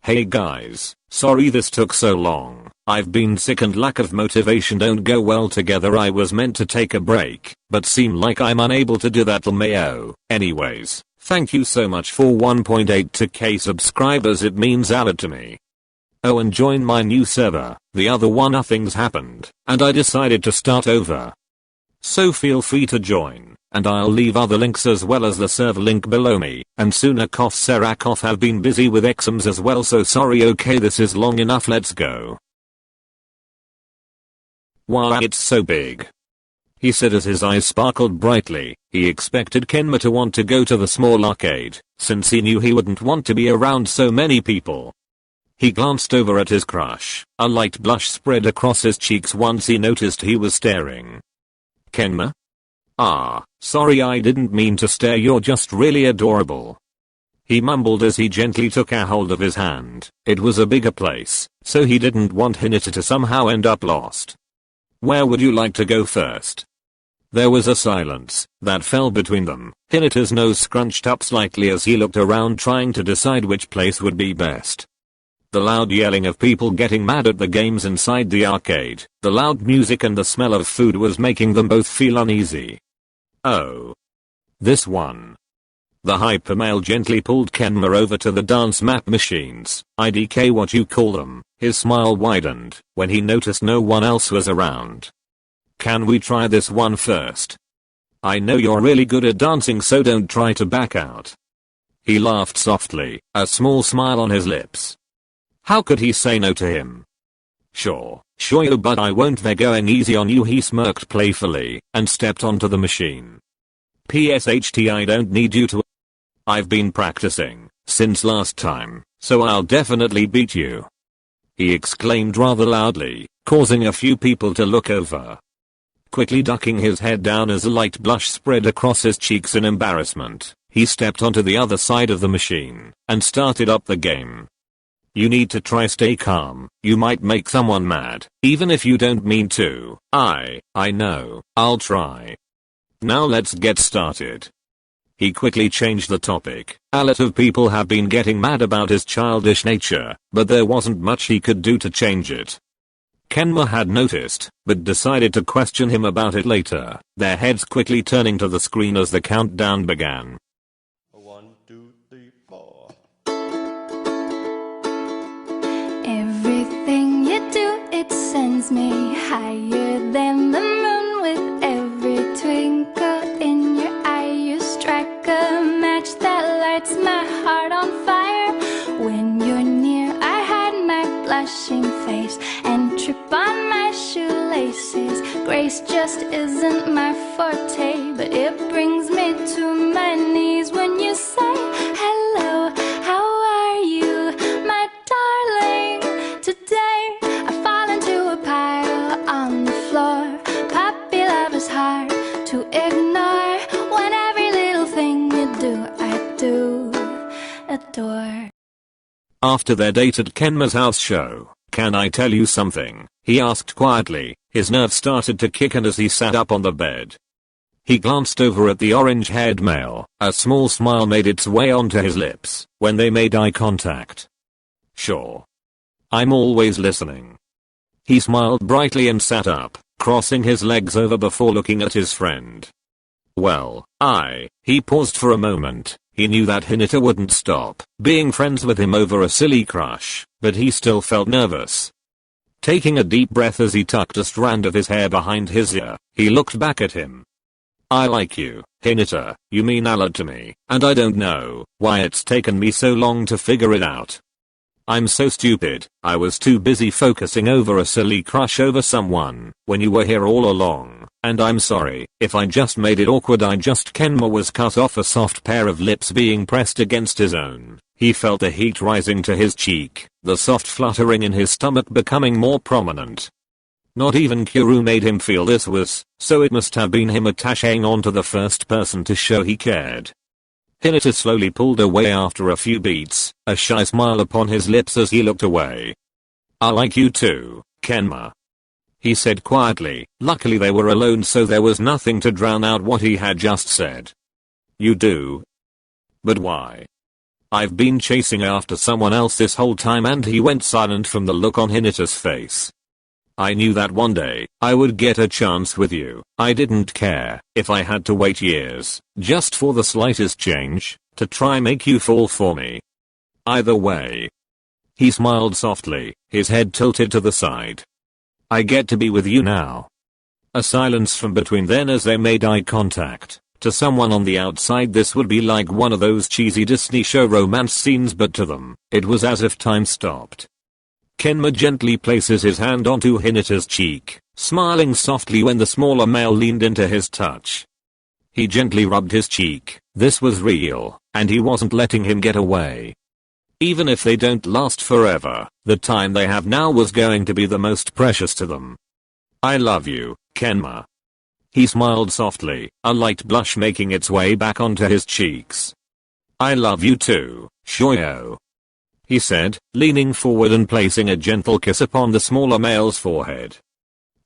Hey guys, sorry this took so long. I've been sick and lack of motivation don't go well together. I was meant to take a break, but seem like I'm unable to do that lmao. Anyways, thank you so much for 1.82k subscribers, it means a lot to me. Oh, and join my new server. The other one nothing's happened, and I decided to start over. So feel free to join, and I'll leave other links as well as the server link below me, and Sunakov Serakov have been busy with exams as well, so sorry. Okay, this is long enough, let's go. Wow, it's so big, he said as his eyes sparkled brightly. He expected Kenma to want to go to the small arcade, since he knew he wouldn't want to be around so many people. He glanced over at his crush. A light blush spread across his cheeks once he noticed he was staring. Kenma? Ah, sorry, I didn't mean to stare, you're just really adorable, he mumbled as he gently took a hold of his hand. It was a bigger place, so he didn't want Hinata to somehow end up lost. Where would you like to go first? There was a silence that fell between them. Hinata's nose scrunched up slightly as he looked around, trying to decide which place would be best. The loud yelling of people getting mad at the games inside the arcade, the loud music and the smell of food was making them both feel uneasy. Oh. This one. The hyper male gently pulled Kenma over to the dance map machines, IDK what you call them. His smile widened when he noticed no one else was around. Can we try this one first? I know you're really good at dancing, so don't try to back out. He laughed softly, a small smile on his lips. How could he say no to him? Sure, but I won't. They're going easy on you, he smirked playfully, and stepped onto the machine. PSHT, I don't need you to. I've been practicing since last time, so I'll definitely beat you, he exclaimed rather loudly, causing a few people to look over. Quickly ducking his head down as a light blush spread across his cheeks in embarrassment, he stepped onto the other side of the machine and started up the game. You need to stay calm, you might make someone mad, even if you don't mean to. I know, I'll try. Now let's get started. He quickly changed the topic. A lot of people have been getting mad about his childish nature, but there wasn't much he could do to change it. Kenma had noticed, but decided to question him about it later, their heads quickly turning to the screen as the countdown began. 1, 2, 3, 4. Everything you do, it sends me higher than the moon. With every twinkle in your eye, you strike a match that lights my heart on fire. When you're near, I hide my blushing face and trip on my shoelaces. Grace just isn't my forte, but it brings me to my knees when you say hello. How are you, my darling? Today I fall into a pile on the floor. Puppy love is hard to ignore. When every little thing you do, I do adore. After their date at Kenma's house show, can I tell you something? He asked quietly. His nerves started to kick in as he sat up on the bed. He glanced over at the orange-haired male. A small smile made its way onto his lips when they made eye contact. Sure. I'm always listening. He smiled brightly and sat up, crossing his legs over before looking at his friend. Well, he paused for a moment. He knew that Hinata wouldn't stop being friends with him over a silly crush, but he still felt nervous. Taking a deep breath as he tucked a strand of his hair behind his ear, he looked back at him. I like you, Hinata, you mean a lot to me, and I don't know why it's taken me so long to figure it out. I'm so stupid, I was too busy focusing over a silly crush over someone when you were here all along, and I'm sorry if I just made it awkward. Kenma was cut off, a soft pair of lips being pressed against his own. He felt the heat rising to his cheek, the soft fluttering in his stomach becoming more prominent. Not even Kuru made him feel this was, so it must have been him attaching on to the first person to show he cared. Hinata slowly pulled away after a few beats, a shy smile upon his lips as he looked away. I like you too, Kenma, he said quietly. Luckily they were alone, so there was nothing to drown out what he had just said. You do? But why? I've been chasing after someone else this whole time, and he went silent from the look on Hinata's face. I knew that one day, I would get a chance with you. I didn't care if I had to wait years, just for the slightest change, to try make you fall for me. Either way. He smiled softly, his head tilted to the side. I get to be with you now. A silence from between then as they made eye contact. To someone on the outside this would be like one of those cheesy Disney show romance scenes, but to them, it was as if time stopped. Kenma gently places his hand onto Hinata's cheek, smiling softly when the smaller male leaned into his touch. He gently rubbed his cheek. This was real, and he wasn't letting him get away. Even if they don't last forever, the time they have now was going to be the most precious to them. I love you, Kenma. He smiled softly, a light blush making its way back onto his cheeks. I love you too, Shoyo. He said, leaning forward and placing a gentle kiss upon the smaller male's forehead.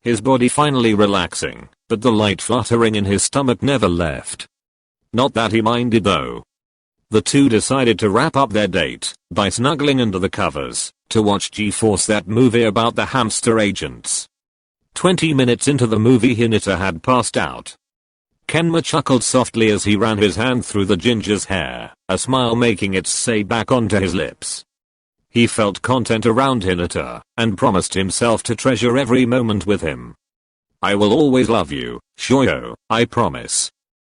His body finally relaxing, but the light fluttering in his stomach never left. Not that he minded though. The two decided to wrap up their date by snuggling under the covers to watch G-Force, that movie about the hamster agents. 20 minutes into the movie, Hinata had passed out. Kenma chuckled softly as he ran his hand through the ginger's hair, a smile making its way back onto his lips. He felt content around Hinata and promised himself to treasure every moment with him. I will always love you, Shoyo, I promise.